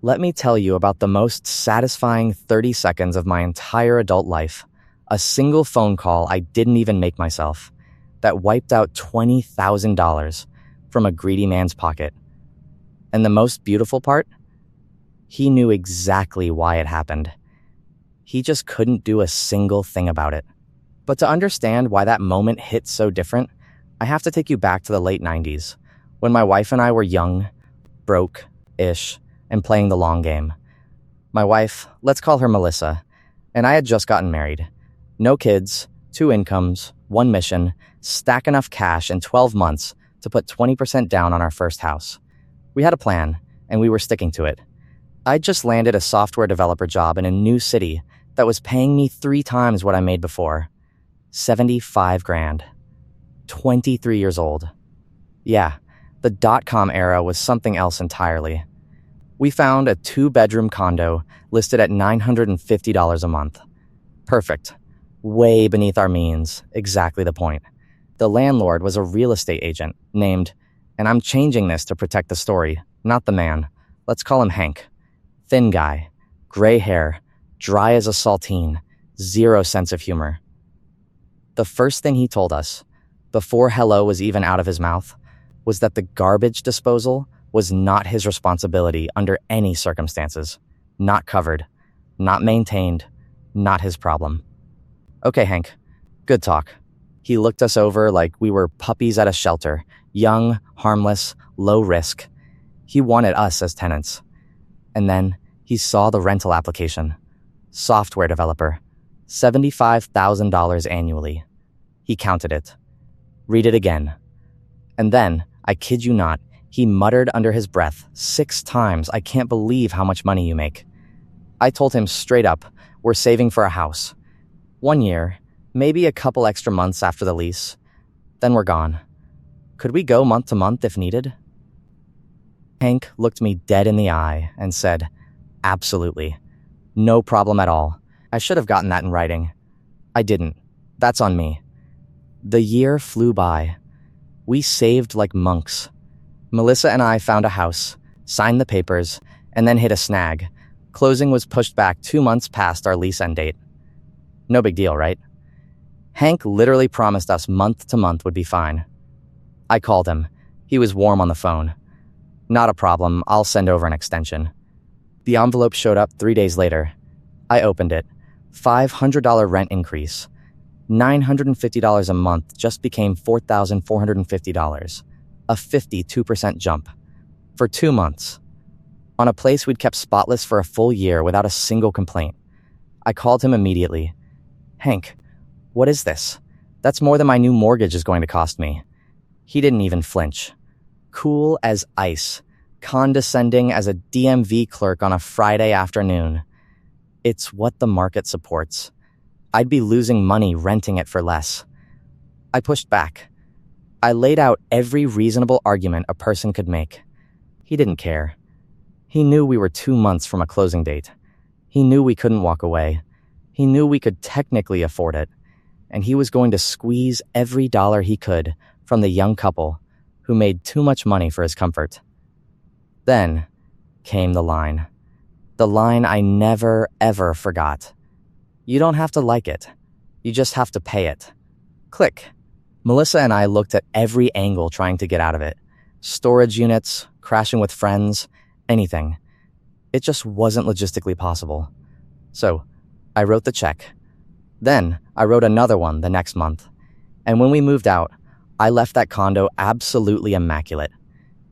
Let me tell you about the most satisfying 30 seconds of my entire adult life. A single phone call I didn't even make myself that wiped out $20,000 from a greedy man's pocket. And the most beautiful part? He knew exactly why it happened. He just couldn't do a single thing about it. But to understand why that moment hit so different, I have to take you back to the late 90s, when my wife and I were young, broke-ish, and playing the long game. My wife, let's call her Melissa, and I had just gotten married. No kids, 2 incomes, 1 mission, stack enough cash in 12 months to put 20% down on our first house. We had a plan, and we were sticking to it. I'd just landed a software developer job in a new city that was paying me 3 times what I made before. 75 grand. 23 years old. Yeah, the dot-com era was something else entirely. We found a 2-bedroom condo listed at $950 a month. Perfect. Way beneath our means. Exactly the point. The landlord was a real estate agent named, and I'm changing this to protect the story, not the man. Let's call him Hank. Thin guy, gray hair, dry as a saltine, 0 sense of humor. The first thing he told us, before hello was even out of his mouth, was that the garbage disposal was not his responsibility under any circumstances. Not covered, not maintained, not his problem. Okay, Hank, good talk. He looked us over like we were puppies at a shelter, young, harmless, low risk. He wanted us as tenants. And then he saw the rental application. Software developer, $75,000 annually. He counted it. Read it again. And then, I kid you not, he muttered under his breath 6 times, "I can't believe how much money you make." I told him straight up, we're saving for a house. 1 year, maybe a couple extra months after the lease. Then we're gone. Could we go month to month if needed? Hank looked me dead in the eye and said, "Absolutely. No problem at all. I should have gotten that in writing. I didn't. That's on me." The year flew by. We saved like monks. Melissa and I found a house, signed the papers, and then hit a snag. Closing was pushed back 2 months past our lease end date. No big deal, right? Hank literally promised us month to month would be fine. I called him. He was warm on the phone. "Not a problem, I'll send over an extension." The envelope showed up 3 days later. I opened it. $500 rent increase. $950 a month just became $4,450. A 52% jump. For 2 months. On a place we'd kept spotless for a full year without a single complaint. I called him immediately. "Hank, what is this? That's more than my new mortgage is going to cost me." He didn't even flinch. Cool as ice. Condescending as a DMV clerk on a Friday afternoon. It's what the market supports. I'd be losing money renting it for less. I pushed back. I laid out every reasonable argument a person could make. He didn't care. He knew we were 2 months from a closing date. He knew we couldn't walk away. He knew we could technically afford it. And he was going to squeeze every dollar he could from the young couple who made too much money for his comfort. Then came the line. The line I never, ever forgot. You don't have to like it. You just have to pay it. Click. Melissa and I looked at every angle trying to get out of it. Storage units, crashing with friends, anything. It just wasn't logistically possible. So, I wrote the check. Then, I wrote another one the next month. And when we moved out, I left that condo absolutely immaculate.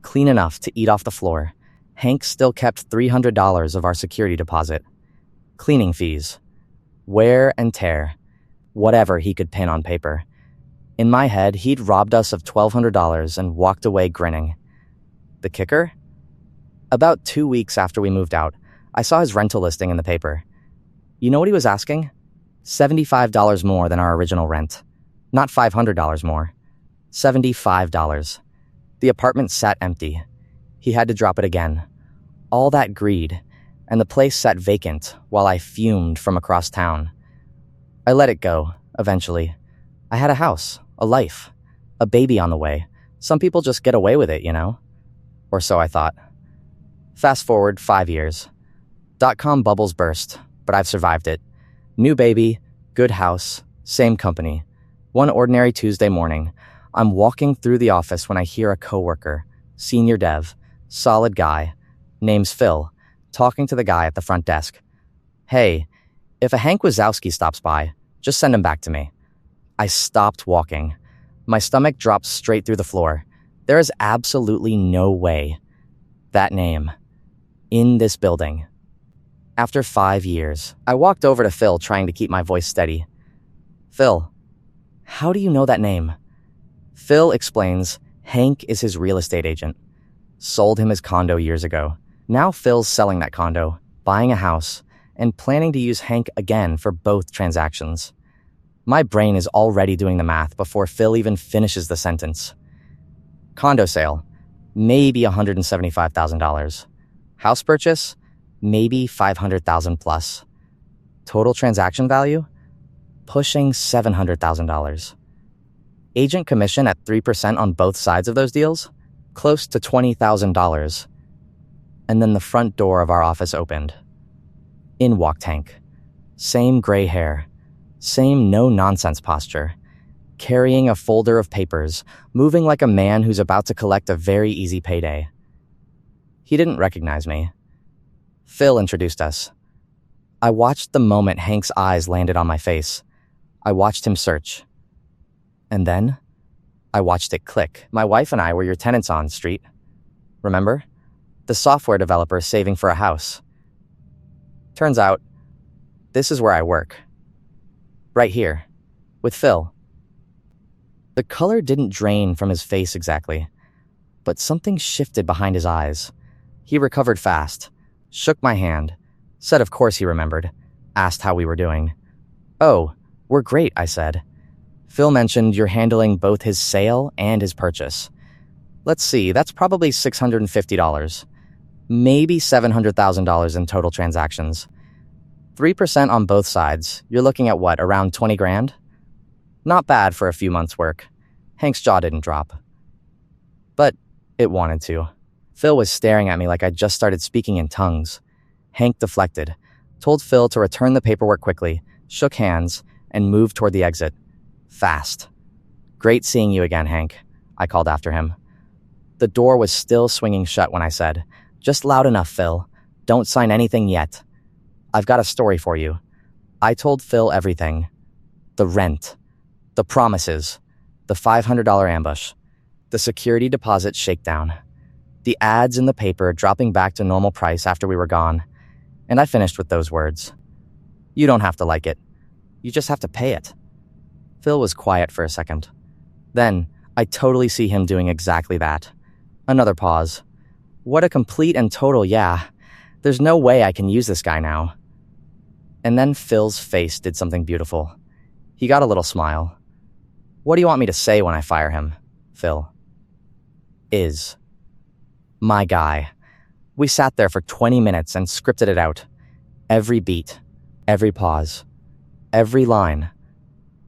Clean enough to eat off the floor. Hank still kept $300 of our security deposit. Cleaning fees. Wear and tear. Whatever he could pin on paper. In my head, he'd robbed us of $1,200 and walked away grinning. The kicker? About 2 weeks after we moved out, I saw his rental listing in the paper. You know what he was asking? $75 more than our original rent. Not $500 more. $75. The apartment sat empty. He had to drop it again. All that greed, and the place sat vacant while I fumed from across town. I let it go, eventually. I had a house, a life, a baby on the way. Some people just get away with it, you know? Or so I thought. Fast forward 5 years. .com bubbles burst, but I've survived it. New baby, good house, same company. One ordinary Tuesday morning, I'm walking through the office when I hear a coworker, senior dev, solid guy, name's Phil, talking to the guy at the front desk. Hey, if a Hank Wazowski stops by, just send him back to me. I stopped walking. My stomach dropped straight through the floor. There is absolutely no way. That name. In this building. After 5 years, I walked over to Phil trying to keep my voice steady. Phil, how do you know that name? Phil explains Hank is his real estate agent. Sold him his condo years ago. Now Phil's selling that condo, buying a house, and planning to use Hank again for both transactions. My brain is already doing the math before Phil even finishes the sentence. Condo sale, maybe $175,000. House purchase, maybe $500,000 plus. Total transaction value, pushing $700,000. Agent commission at 3% on both sides of those deals, close to $20,000. And then the front door of our office opened. In walked Hank. Same gray hair, same no-nonsense posture, carrying a folder of papers, moving like a man who's about to collect a very easy payday. He didn't recognize me. Phil introduced us. I watched the moment Hank's eyes landed on my face. I watched him search. And then, I watched it click. My wife and I were your tenants on street. Remember? The software developer saving for a house. Turns out, this is where I work. Right here, with Phil. The color didn't drain from his face exactly, but something shifted behind his eyes. He recovered fast, shook my hand, said of course he remembered, asked how we were doing. Oh, we're great, I said. Phil mentioned you're handling both his sale and his purchase. Let's see, that's probably $650. Maybe $700,000 in total transactions. 3% on both sides. You're looking at what, around 20 grand? Not bad for a few months' work. Hank's jaw didn't drop. But it wanted to. Phil was staring at me like I'd just started speaking in tongues. Hank deflected, told Phil to return the paperwork quickly, shook hands, and moved toward the exit. Fast. Great seeing you again, Hank, I called after him. The door was still swinging shut when I said, just loud enough, Phil. Don't sign anything yet. I've got a story for you. I told Phil everything. The rent. The promises. The $500 ambush. The security deposit shakedown. The ads in the paper dropping back to normal price after we were gone. And I finished with those words. You don't have to like it. You just have to pay it. Phil was quiet for a second. Then, I totally see him doing exactly that. Another pause. What a complete and total yeah. There's no way I can use this guy now. And then Phil's face did something beautiful. He got a little smile. What do you want me to say when I fire him, Phil? Is. My guy. We sat there for 20 minutes and scripted it out. Every beat, every pause, every line.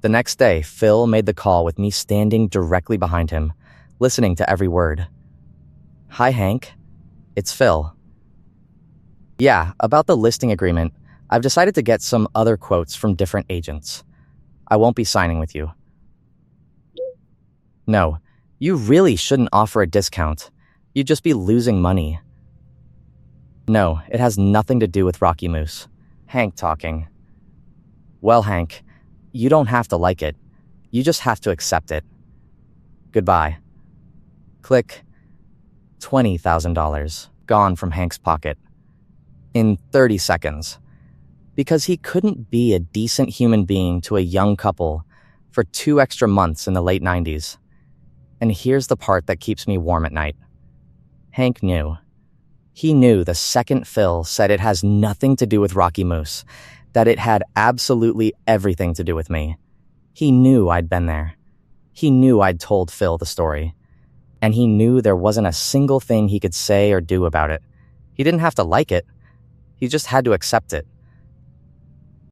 The next day, Phil made the call with me standing directly behind him, listening to every word. Hi, Hank. It's Phil. Yeah, about the listing agreement, I've decided to get some other quotes from different agents. I won't be signing with you. No, you really shouldn't offer a discount. You'd just be losing money. No, it has nothing to do with Rocky Moose. Hank talking. Well, Hank, you don't have to like it. You just have to accept it. Goodbye. Click. $20,000 gone from Hank's pocket. In 30 seconds. Because he couldn't be a decent human being to a young couple for 2 extra months in the late 90s. And here's the part that keeps me warm at night. Hank knew. He knew the second Phil said it has nothing to do with Rocky Moose, that it had absolutely everything to do with me. He knew I'd been there. He knew I'd told Phil the story. And he knew there wasn't a single thing he could say or do about it. He didn't have to like it. He just had to accept it.